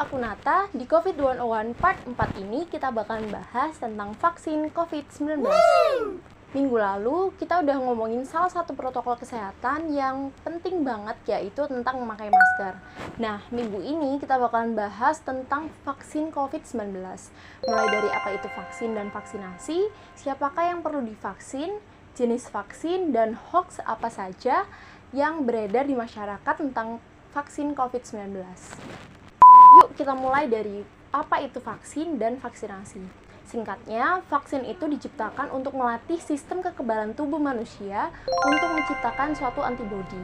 aku Nata. Di COVID 101 Part 4 ini kita bakalan bahas tentang vaksin COVID-19. Minggu lalu kita udah ngomongin salah satu protokol kesehatan yang penting banget, yaitu tentang memakai masker. Nah, minggu ini kita bakalan bahas tentang vaksin COVID-19. Mulai dari apa itu vaksin dan vaksinasi, siapakah yang perlu divaksin, jenis vaksin, dan hoax apa saja yang beredar di masyarakat tentang vaksin COVID-19. Yuk kita mulai dari apa itu vaksin dan vaksinasi. Singkatnya, vaksin itu diciptakan untuk melatih sistem kekebalan tubuh manusia untuk menciptakan suatu antibodi.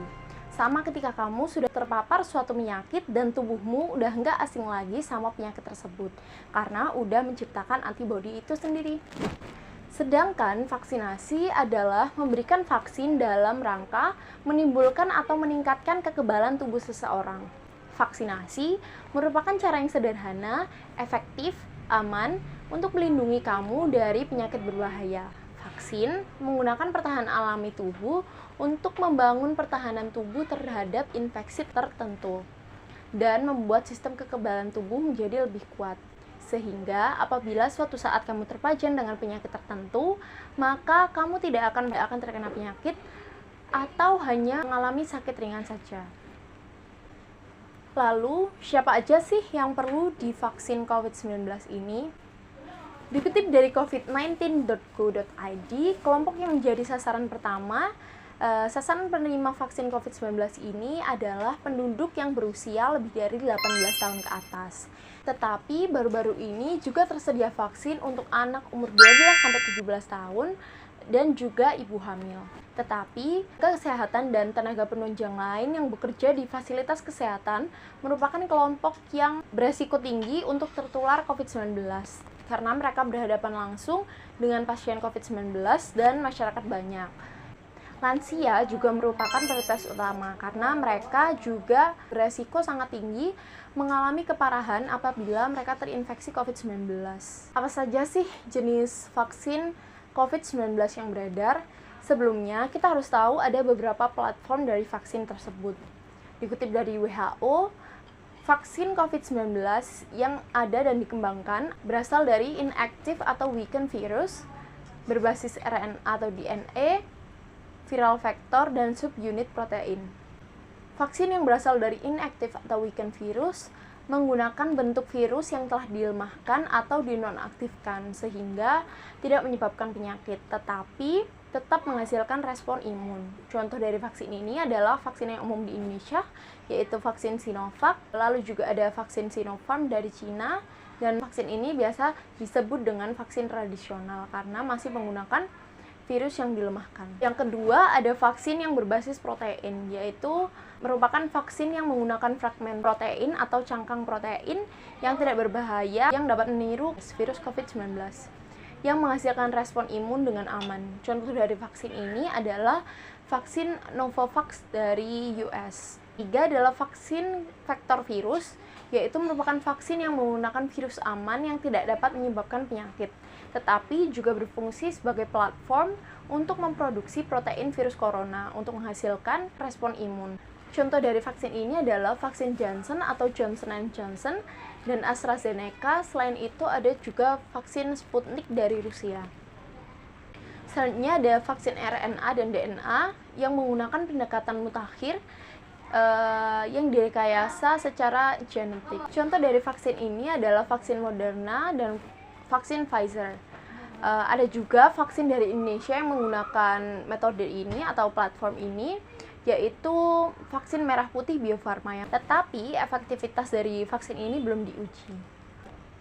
Sama ketika kamu sudah terpapar suatu penyakit dan tubuhmu udah nggak asing lagi sama penyakit tersebut, karena udah menciptakan antibodi itu sendiri. Sedangkan vaksinasi adalah memberikan vaksin dalam rangka menimbulkan atau meningkatkan kekebalan tubuh seseorang. Vaksinasi merupakan cara yang sederhana, efektif, aman untuk melindungi kamu dari penyakit berbahaya. Vaksin menggunakan pertahanan alami tubuh untuk membangun pertahanan tubuh terhadap infeksi tertentu dan membuat sistem kekebalan tubuh menjadi lebih kuat. Sehingga apabila suatu saat kamu terpajan dengan penyakit tertentu, maka kamu tidak akan terkena penyakit atau hanya mengalami sakit ringan saja. Lalu, siapa aja sih yang perlu divaksin COVID-19 ini? Dikutip dari covid19.go.id, kelompok yang menjadi sasaran pertama, sasaran penerima vaksin COVID-19 ini adalah penduduk yang berusia lebih dari 18 tahun ke atas. Tetapi baru-baru ini juga tersedia vaksin untuk anak umur 12-17 tahun dan juga ibu hamil. Tetapi, kesehatan dan tenaga penunjang lain yang bekerja di fasilitas kesehatan merupakan kelompok yang beresiko tinggi untuk tertular COVID-19 karena mereka berhadapan langsung dengan pasien COVID-19 dan masyarakat banyak. Lansia juga merupakan prioritas utama karena mereka juga beresiko sangat tinggi mengalami keparahan apabila mereka terinfeksi COVID-19. Apa saja sih jenis vaksin COVID-19 yang beredar? Sebelumnya, kita harus tahu ada beberapa platform dari vaksin tersebut. Dikutip dari WHO, vaksin COVID-19 yang ada dan dikembangkan berasal dari inactive atau weakened virus berbasis RNA atau DNA, viral vector, dan subunit protein. Vaksin yang berasal dari inactive atau weakened virus menggunakan bentuk virus yang telah dilemahkan atau dinonaktifkan sehingga tidak menyebabkan penyakit, tetapi tetap menghasilkan respon imun. Contoh dari vaksin ini adalah vaksin yang umum di Indonesia, yaitu vaksin Sinovac, lalu juga ada vaksin Sinopharm dari Cina, dan vaksin ini biasa disebut dengan vaksin tradisional karena masih menggunakan virus yang dilemahkan. Yang kedua, ada vaksin yang berbasis protein, yaitu merupakan vaksin yang menggunakan fragmen protein atau cangkang protein yang tidak berbahaya yang dapat meniru virus COVID-19 yang menghasilkan respon imun dengan aman. Contoh dari vaksin ini adalah vaksin Novavax dari US. Tiga adalah vaksin vektor virus, yaitu merupakan vaksin yang menggunakan virus aman yang tidak dapat menyebabkan penyakit, tetapi juga berfungsi sebagai platform untuk memproduksi protein virus corona untuk menghasilkan respon imun. Contoh dari vaksin ini adalah vaksin Janssen atau Johnson & Johnson dan AstraZeneca. Selain itu ada juga vaksin Sputnik dari Rusia. Selanjutnya ada vaksin RNA dan DNA yang menggunakan pendekatan mutakhir yang direkayasa secara genetik. Contoh dari vaksin ini adalah vaksin Moderna dan vaksin Pfizer. Ada juga vaksin dari Indonesia yang menggunakan metode ini atau platform ini, yaitu vaksin merah putih Bio Farma. Tetapi efektivitas dari vaksin ini belum diuji.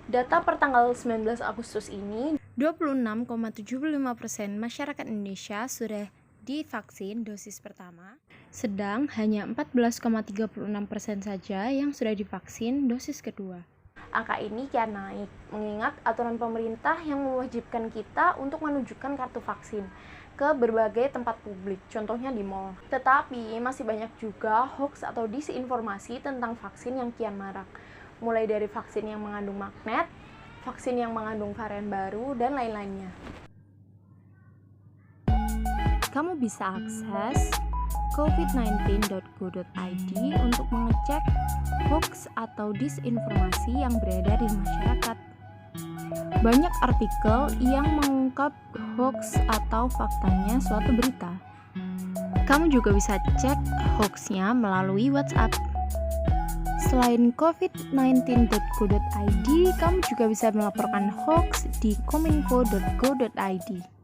Data per tanggal 19 Agustus ini, 26,75% masyarakat Indonesia sudah divaksin dosis pertama, sedang hanya 14,36% saja yang sudah divaksin dosis kedua. Angka ini kian naik, mengingat aturan pemerintah yang mewajibkan kita untuk menunjukkan kartu vaksin ke berbagai tempat publik, contohnya di mall. Tetapi masih banyak juga hoax atau disinformasi tentang vaksin yang kian marak, mulai dari vaksin yang mengandung magnet, vaksin yang mengandung varian baru, dan lain-lainnya. Kamu bisa akses covid19.go.id untuk mengecek hoax atau disinformasi yang beredar di masyarakat. Banyak artikel yang mengungkap hoax atau faktanya suatu berita. Kamu juga bisa cek hoaxnya melalui WhatsApp. Selain covid19.go.id, kamu juga bisa melaporkan hoax di kominfo.go.id.